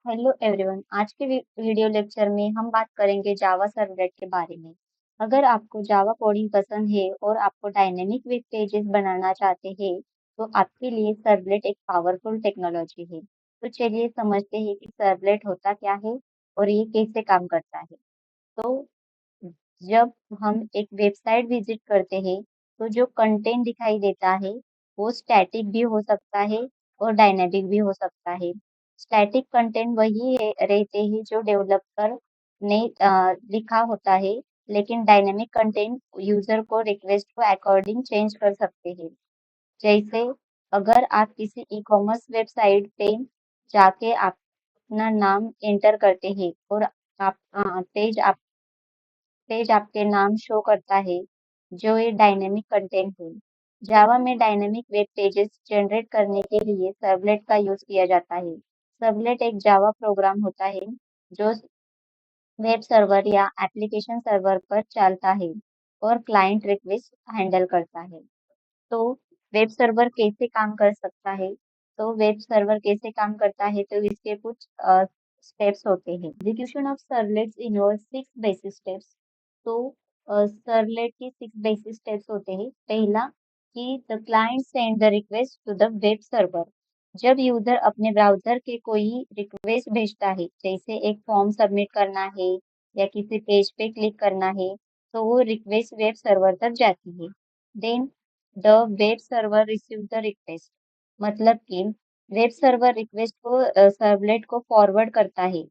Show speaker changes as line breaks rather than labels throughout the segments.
Hello everyone. आज के video lecture में हम बात करेंगे जावा सर्वलेट के बारे में। अगर आपको जावा कोडिंग पसंद है और आपको डायनेमिक वेब पेजेस बनाना चाहते हैं तो आपके लिए सर्वलेट एक पावरफुल टेक्नोलॉजी है। तो चलिए समझते हैं कि सर्वलेट होता क्या है और ये कैसे काम करता है। तो जब हम एक वेबसाइट विजिट करते हैं तो जो कंटेंट दिखाई देता है वो स्टैटिक भी हो सकता है और डायनेमिक भी हो सकता है। स्टैटिक कंटेंट वही रहते हैं जो डेवलपर ने लिखा होता है, लेकिन डायनेमिक कंटेंट यूजर को रिक्वेस्ट को अकॉर्डिंग चेंज कर सकते हैं। जैसे अगर आप किसी ई कॉमर्स वेबसाइट पे जाके आप अपना नाम एंटर करते हैं और आप पेज आपके नाम शो करता है, जो ये डायनेमिक कंटेंट है। जावा में डायनेमिक वेब पेजेस जनरेट करने के लिए सर्वलेट का यूज किया जाता है। सर्वलेट एक जावा प्रोग्राम होता है जो वेब सर्वर या एप्लीकेशन सर्वर पर चलता है और क्लाइंट रिक्वेस्ट हैंडल करता है। तो वेब सर्वर कैसे काम कर सकता है? तो वेब सर्वर कैसे काम करता है, तो इसके कुछ स्टेप्स होते हैं। Execution of servlets involve 6 basic steps. तो सर्वलेट के 6 बेसिक स्टेप्स होते हैं। पहला कि the client send the request to the web server. जब यूजर अपने ब्राउजर के कोई रिक्वेस्ट भेजता है, जैसे एक फॉर्म सबमिट करना है या किसी पेज पे क्लिक करना है, तो वो रिक्वेस्ट वेब सर्वर तक जाती है। Then the web server receive the request. मतलब कि वेब सर्वर रिक्वेस्ट को सर्वलेट को फॉरवर्ड करता है।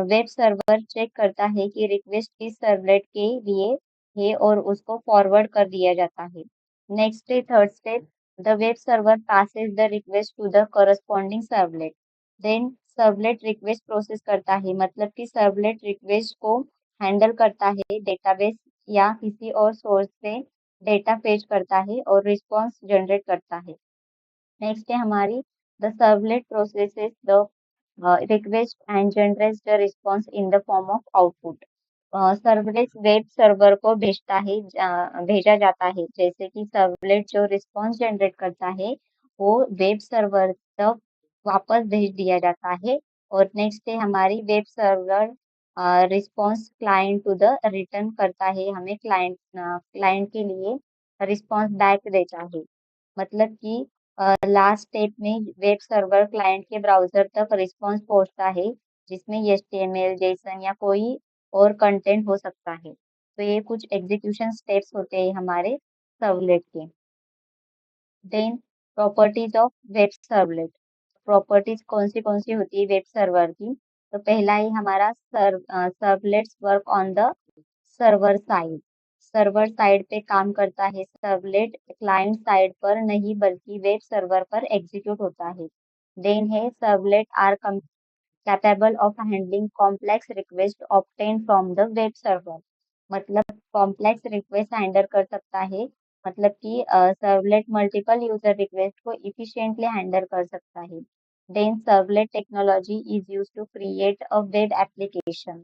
वेब सर्वर चेक करता है कि रिक्वेस्ट किस सर्वलेट के लिए है और उसको फॉरवर्ड कर दिया जाता है। नेक्स्ट है third step. The web server passes the request to the corresponding servlet. Then servlet request process करता है, मतलब कि सर्वलेट रिक्वेस्ट को हैंडल करता है, डेटाबेस या किसी और सोर्स से डेटा फेच करता है और रिस्पॉन्स जनरेट करता है। नेक्स्ट है हमारी the servlet processes the request and generates the response in the form of output. Servlet web server को भेजा जाता है, जैसे कि सर्वलेट जो रिस्पॉन्स जनरेट करता है वो वेब सर्वर तक वापस भेज दिया जाता है। और नेक्स्ट है हमारी web server response client to the return करता है, हमें क्लाइंट के लिए रिस्पॉन्स बैक देता है। मतलब कि लास्ट स्टेप में वेब सर्वर क्लाइंट के ब्राउजर तक रिस्पॉन्स पहुंचता है, जिसमें एचटीएमएल जेसन या कोई और कंटेंट हो सकता है। तो ये कुछ एग्जीक्यूशन स्टेप्स होते हैं हमारे सर्वलेट के। Then properties of web servlet. Properties कौन सी होती है वेब सर्वर की? तो पहला ही हमारा servlets work on the server side. Server side पे काम करता है सर्वलेट, क्लाइंट साइड पर नहीं बल्कि वेब सर्वर पर एग्जीक्यूट होता है। देन है servlet are capable of handling complex request obtain from the web server. मतलब कॉम्प्लेक्स रिक्वेस्ट हैंडल कर सकता है, मतलब कि सर्वलेट मल्टीपल यूजर रिक्वेस्ट को इफिशिएंटली हैंडल कर सकता है। Then servlet technology is use to create a web application.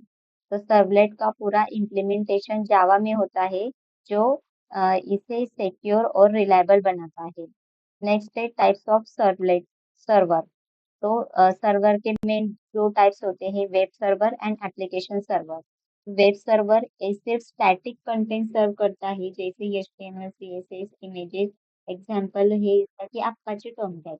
तो सर्वलेट का पूरा इम्प्लीमेंटेशन जावा में होता है, जो इसे सिक्योर और रिलायबल बनाता है। नेक्स्ट है टाइप्स ऑफ सर्वलेट सर्वर। तो सर्वर के मेन दो टाइप्स होते हैं, web server and application server. Web server ऐसे स्टैटिक कंटेंट सर्व करता है, जैसे एचटीएमएल सीएसएस इमेजेस। एग्जांपल है इसका कि Apache Tomcat.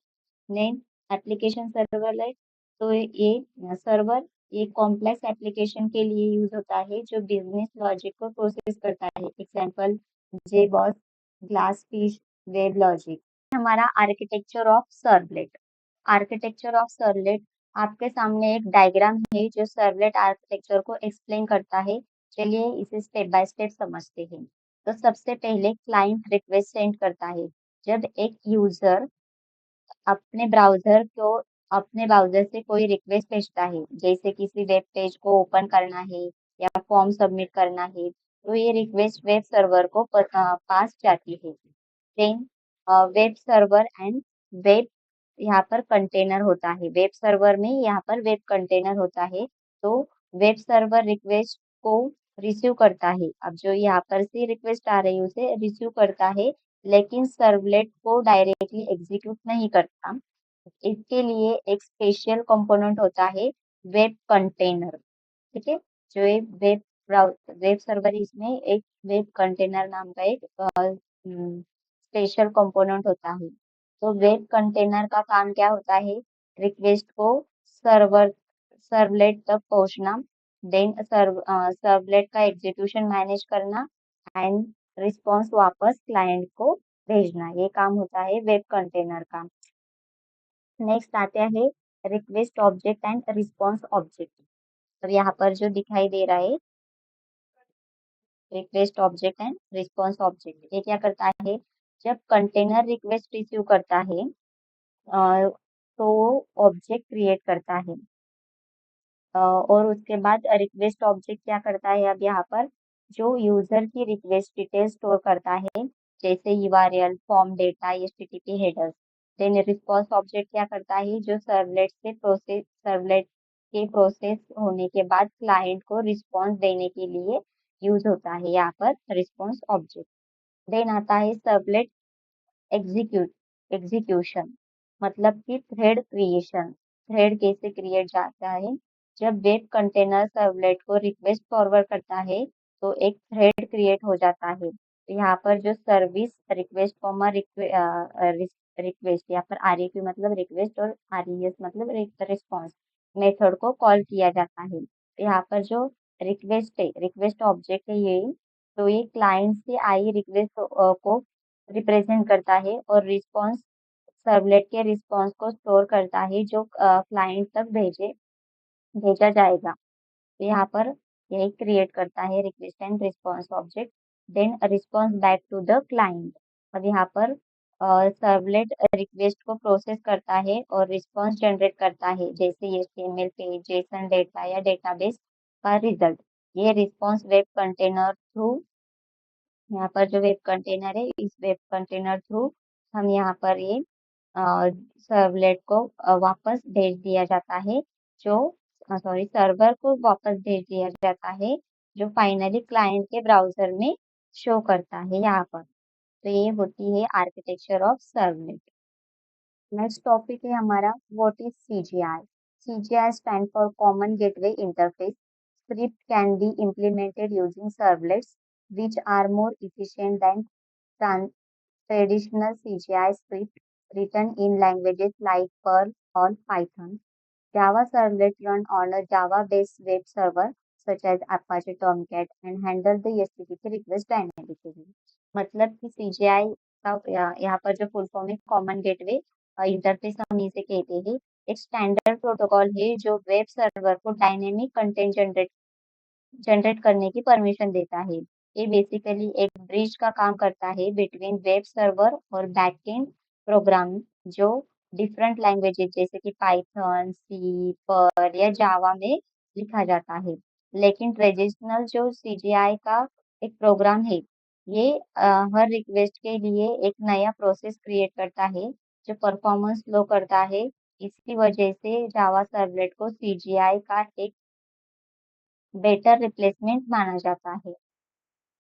Name application servlet. तो ये सर्वर ये कॉम्प्लेक्स एप्लीकेशन के लिए यूज होता है जो बिजनेस लॉजिक को प्रोसेस करता है। Example JBoss, GlassFish, web logic. हमारा architecture of servlet. Architecture of servlet, आपके सामने एक डायग्राम है जो सर्वलेट आर्किटेक्चर को एक्सप्लेन करता है। चलिए इसे स्टेप बाय स्टेप समझते हैं। तो सबसे पहले क्लाइंट रिक्वेस्ट सेंड करता है। जब एक यूजर अपने ब्राउजर को अपने ब्राउजर से कोई रिक्वेस्ट भेजता है, जैसे किसी वेब पेज को ओपन करना है या फॉर्म सबमिट करना है, तो ये रिक्वेस्ट वेब सर्वर को पास जाती है। Then web server and web, यहाँ पर कंटेनर होता है। वेब सर्वर में यहाँ पर वेब कंटेनर होता है। तो वेब सर्वर रिक्वेस्ट को रिसीव करता है। अब जो यहाँ पर से रिक्वेस्ट आ रही है उसे रिसीव करता है, लेकिन सर्वलेट को डायरेक्टली एग्जीक्यूट नहीं करता। इसके लिए एक स्पेशल कंपोनेंट होता है वेब कंटेनर। ठीक है, जो एक वेब सर्वर, इसमें एक वेब कंटेनर नाम का एक स्पेशल कंपोनेंट होता है। तो वेब कंटेनर का काम क्या होता है? रिक्वेस्ट को सर्वर सर्वलेट तक पहुंचना, देन सर्वलेट का एग्जीक्यूशन मैनेज करना एंड रिस्पॉन्स वापस क्लाइंट को भेजना, ये काम होता है वेब कंटेनर का। नेक्स्ट आते हैं request object and response object. तो यहाँ पर जो दिखाई दे रहा है request object and response object, ये क्या करता है? जब कंटेनर रिक्वेस्ट रिसीव करता है तो ऑब्जेक्ट क्रिएट करता है। और उसके बाद रिक्वेस्ट ऑब्जेक्ट क्या करता है? अब यहाँ पर जो यूजर की रिक्वेस्ट डिटेल स्टोर करता है, जैसे URL, form data, HTTP headers. Then response object क्या करता है? जो सर्वलेट के प्रोसेस होने के बाद क्लाइंट को रिस्पॉन्स देने के लिए यूज होता है यहाँ पर रिस्पॉन्स ऑब्जेक्ट। देन आता है सर्वलेट एग्जीक्यूशन, मतलब कि थ्रेड क्रिएशन। थ्रेड कैसे क्रिएट जाता है? जब वेब कंटेनर सर्वलेट को रिक्वेस्ट फॉरवर्ड करता है तो एक थ्रेड क्रिएट हो जाता है। तो यहाँ पर जो सर्विस रिक्वेस्ट कॉमा रिक्वेस्ट, यहाँ पर आरईक्यू मतलब रिक्वेस्ट और आरईएस मतलब रिस्पॉन्स मेथड को कॉल किया जाता है। तो यहाँ पर जो रिक्वेस्ट है, रिक्वेस्ट ऑब्जेक्ट है ये, तो ये क्लाइंट से आई रिक्वेस्ट को रिप्रेजेंट करता है और रिस्पॉन्स सर्वलेट के रिस्पॉन्स को स्टोर करता है जो क्लाइंट तक भेजा जाएगा। तो यहाँ पर यही क्रिएट करता है request and response object, then response back to the client. अब यहाँ पर सर्वलेट रिक्वेस्ट को प्रोसेस करता है और रिस्पॉन्स जनरेट करता है, जैसे एचटीएमएल पेज, जेसन डेटा या डेटाबेस का रिजल्ट। ये रिस्पॉन्स वेब कंटेनर थ्रू, यहाँ पर जो वेब कंटेनर है, इस वेब कंटेनर थ्रू हम यहाँ पर ये सर्वलेट को वापस भेज दिया जाता है, जो सॉरी सर्वर को वापस भेज दिया जाता है, जो फाइनली क्लाइंट के ब्राउजर में शो करता है यहाँ पर। तो ये होती है architecture of servlet. Next topic है हमारा what is CGI. CGI stand for common gateway interface. Script can be implemented using servlets, which are more efficient than traditional CGI script written in languages like Perl or Python. Java servlet run on a Java-based web server such as Apache Tomcat and handle the HTTP request dynamically. मतलब कि CGI का यहाँ पर जो full form है common gateway interface हम इसे कहते हैं। एक स्टैंडर्ड प्रोटोकॉल है जो वेब सर्वर को डायनेमिक कंटेंट जनरेट करने की परमिशन देता है। ये बेसिकली एक ब्रिज का काम करता है बिटवीन वेब सर्वर और बैकएंड प्रोग्राम, जो डिफरेंट लैंग्वेजेस जैसे कि पाइथन, सी, पर्ल या जावा में लिखा जाता है। लेकिन ट्रेडिशनल जो सीजीआई का एक प्रोग्राम है, ये हर रिक्वेस्ट के लिए एक नया प्रोसेस क्रिएट करता है जो परफॉर्मेंस लो करता है। इसकी वजह से जावा सर्वलेट को सीजीआई का एक बेटर रिप्लेसमेंट माना जाता है।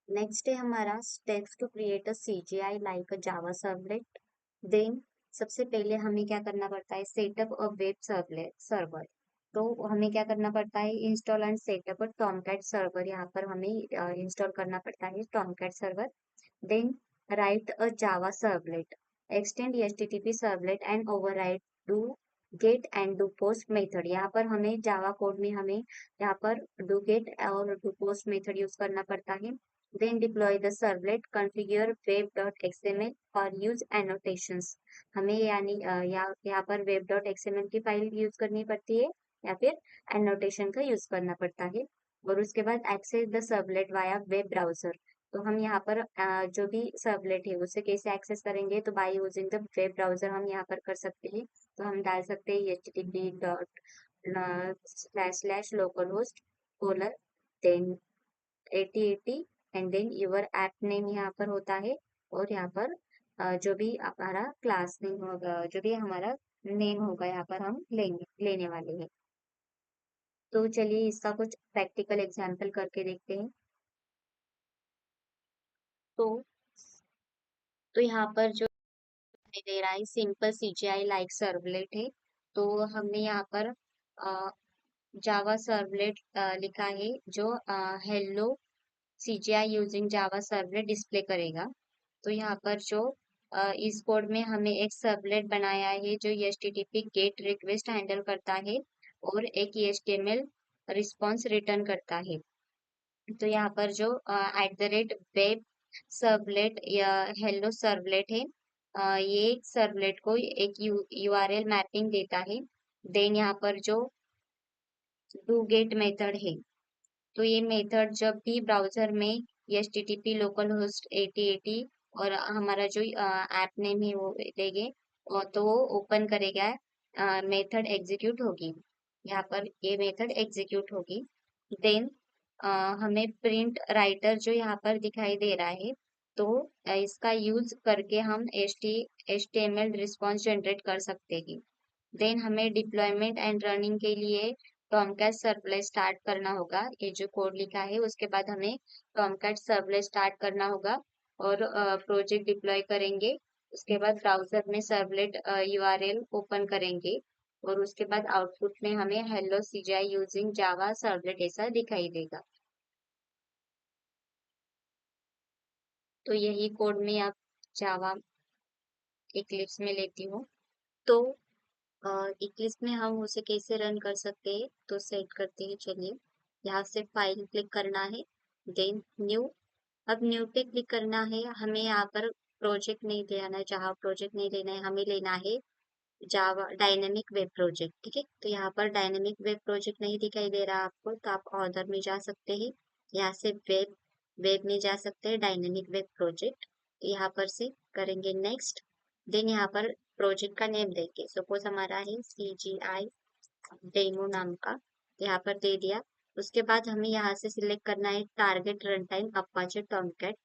नेक्स्ट है हमारा steps to create a CGI like a Java servlet. Then सबसे पहले हमें क्या करना पड़ता है? Setup a web server. तो हमें क्या करना पड़ता है? Install and setup a Tomcat server. यहाँ पर हमें इंस्टॉल करना पड़ता है Tomcat server. Then write a Java servlet, extend HTTP servlet and override do get and do post method. यहाँ पर हमें जावा कोड में हमें यहाँ पर डू गेट और डू पोस्ट मेथड यूज करना पड़ता है। Then deploy the servlet, configure web.xml और use annotations। हमें यानी यहाँ पर web.xml की फाइल यूज करनी पड़ती है या फिर annotation का यूज करना पड़ता है। और उसके बाद access the servlet via web browser। तो हम यहाँ पर जो भी सर्वलेट है उसे कैसे एक्सेस करेंगे? तो by using the web browser हम यहाँ पर कर सकते हैं। तो हम डाल सकते हैं http://localhost: then 8080 and then your app name यहाँ पर होता है। और यहाँ पर जो भी हमारा क्लास नेम होगा, जो भी हमारा नेम होगा, यहाँ पर हम लेने वाले हैं। तो चलिए इसका कुछ प्रैक्टिकल एग्जांपल करके देखते हैं। तो यहाँ पर जो दिखाई दे रहा है सिंपल सीजीआई लाइक सर्वलेट है। तो हमने यहाँ पर जावा सर्वलेट लिखा है जो hello CGI using Java servlet display करेगा। तो यहाँ पर जो इस कोड में हमें एक सर्वलेट बनाया है जो HTTP गेट रिक्वेस्ट हैंडल करता है और एक HTML रिस्पॉन्स रिटर्न करता है। तो यहाँ पर जो @वेब सर्वलेट या हेलो सर्वलेट है, ये सर्वलेट को एक URL मैपिंग देता है। देन यहाँ पर जो डू गेट मेथड है, तो ये मेथड जब भी ब्राउजर में HTTP लोकल होस्ट 8080 और हमारा जो ऐप नेम है वो देंगे, और तो वो ओपन करेगा, मेथड एग्जीक्यूट होगी। यहाँ पर ये मेथड एग्जीक्यूट होगी। देन हमें प्रिंट राइटर जो यहाँ पर दिखाई दे रहा है, तो इसका यूज करके हम HTML रिस्पॉन्स जनरेट कर सकते हैं। देन हमें डिप्लॉयमेंट एंड रनिंग के लिए टॉमकैट सर्वलेट स्टार्ट करना होगा। ये जो कोड लिखा है उसके बाद हमें टॉमकैट सर्वलेट स्टार्ट करना होगा और प्रोजेक्ट डिप्लॉय करेंगे। उसके बाद ब्राउजर में सर्वलेट URL ओपन करेंगे और उसके बाद आउटपुट में हमें hello CGI using Java servlet ऐसा दिखाई देगा। तो यही कोड में आप जावा इक्लिप्स में लेती हूँ। तो इक्लिप्स में हम उसे कैसे रन कर सकते हैं, तो सेट करते हैं। चलिए, यहाँ से फाइल क्लिक करना है, देन न्यू। अब न्यू पे क्लिक करना है। हमें यहाँ पर प्रोजेक्ट नहीं देना है, जहाँ प्रोजेक्ट नहीं लेना है, हमें लेना है जावा डायनेमिक वेब प्रोजेक्ट। ठीक है, तो यहाँ पर डायनेमिक वेब प्रोजेक्ट नहीं दिखाई दे रहा आपको, तो आप ऑर्डर में जा सकते हैं। यहाँ से वेब वेब में जा सकते हैं, डायनेमिक वेब प्रोजेक्ट। यहाँ पर से करेंगे नेक्स्ट। देन यहाँ पर प्रोजेक्ट का नेम देंगे, सपोज हमारा है CGI डेमो नाम का, यहाँ पर दे दिया। उसके बाद हमें यहाँ से सिलेक्ट करना है target run time Apache Tomcat.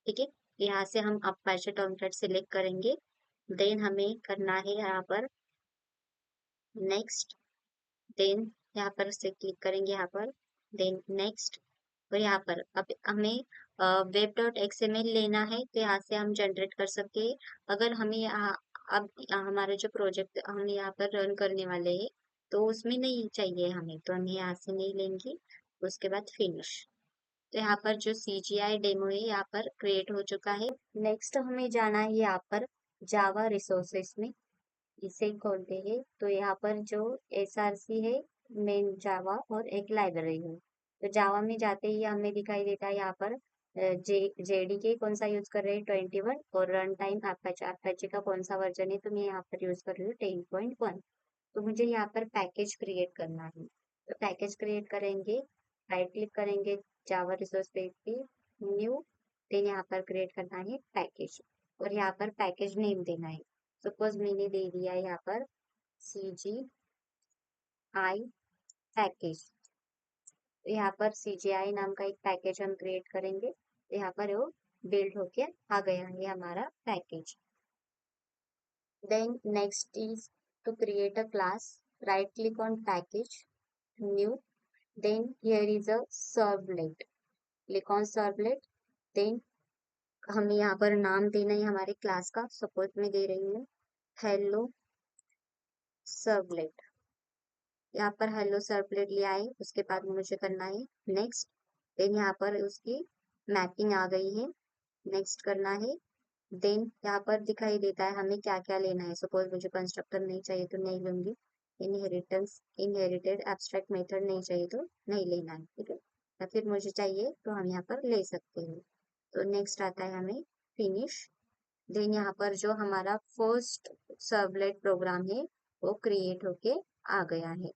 ठीक है, यहाँ से हम अपाचे टॉमकैट सिलेक्ट करेंगे। देन हमें करना है यहाँ पर नेक्स्ट। देन यहाँ पर से क्लिक करेंगे, यहाँ पर देन नेक्स्ट। और यहाँ पर अब हमें web.xml लेना है, तो यहाँ से हम जनरेट कर सकते हैं। अगर हमें यहाँ अब हमारा जो प्रोजेक्ट हम यहाँ पर रन करने वाले हैं, तो उसमें नहीं चाहिए हमें, तो हम यहाँ से नहीं लेंगे। उसके बाद फिनिश। तो यहाँ पर जो CGI डेमो है यहाँ पर क्रिएट हो चुका है। नेक्स्ट हमें जाना है यहाँ पर जावा रिसोर्सेस में, इसे खोलते हैं। तो यहाँ पर जो SRC है, मेन जावा, और एक लाइब्रेरी है। तो जावा में जाते ही हमें दिखाई देता है यहाँ पर JDK कौन सा यूज कर रहे हैं 21, और रन टाइम अपाचे का कौन सा वर्जन है, तो मैं यहाँ पर यूज कर रही हूँ 10.1। तो मुझे यहाँ पर पैकेज क्रिएट करना है, तो पैकेज क्रिएट करेंगे, राइट क्लिक करेंगे जावा रिसोर्स पेज पे, न्यू। देन यहाँ पर क्रिएट करना है पैकेज, और यहाँ पर पैकेज नेम देना है। सपोज मैंने दे दिया है यहाँ पर CGI पैकेज। तो यहाँ पर CGI नाम का एक पैकेज हम क्रिएट करेंगे। तो यहाँ पर वो बिल्ड होके आ गया है हमारा package. Then next is to create a class. Right click on package, new. Then here is a servlet. Click on servlet. Then हमें यहाँ पर नाम देना है हमारे क्लास का। सपोज मैं दे रही हूँ हेलो सर्वलेट। यहाँ पर हेलो सर्वलेट लिया है, उसके बाद मुझे करना है नेक्स्ट। देन यहाँ पर उसकी मैपिंग आ गई है, नेक्स्ट करना है। देन यहाँ पर दिखाई देता है हमें क्या क्या लेना है। सपोज मुझे कंस्ट्रक्टर नहीं चाहिए तो नहीं लूंगी, इनहेरिटेड एब्स्ट्रैक्ट मेथड नहीं चाहिए तो नहीं लेना है। ठीक है, या फिर मुझे चाहिए तो हम यहाँ पर ले सकते हैं। तो नेक्स्ट आता है हमें फिनिश। देन यहाँ पर जो हमारा फर्स्ट सर्वलेट प्रोग्राम है वो क्रिएट होके आ गया है।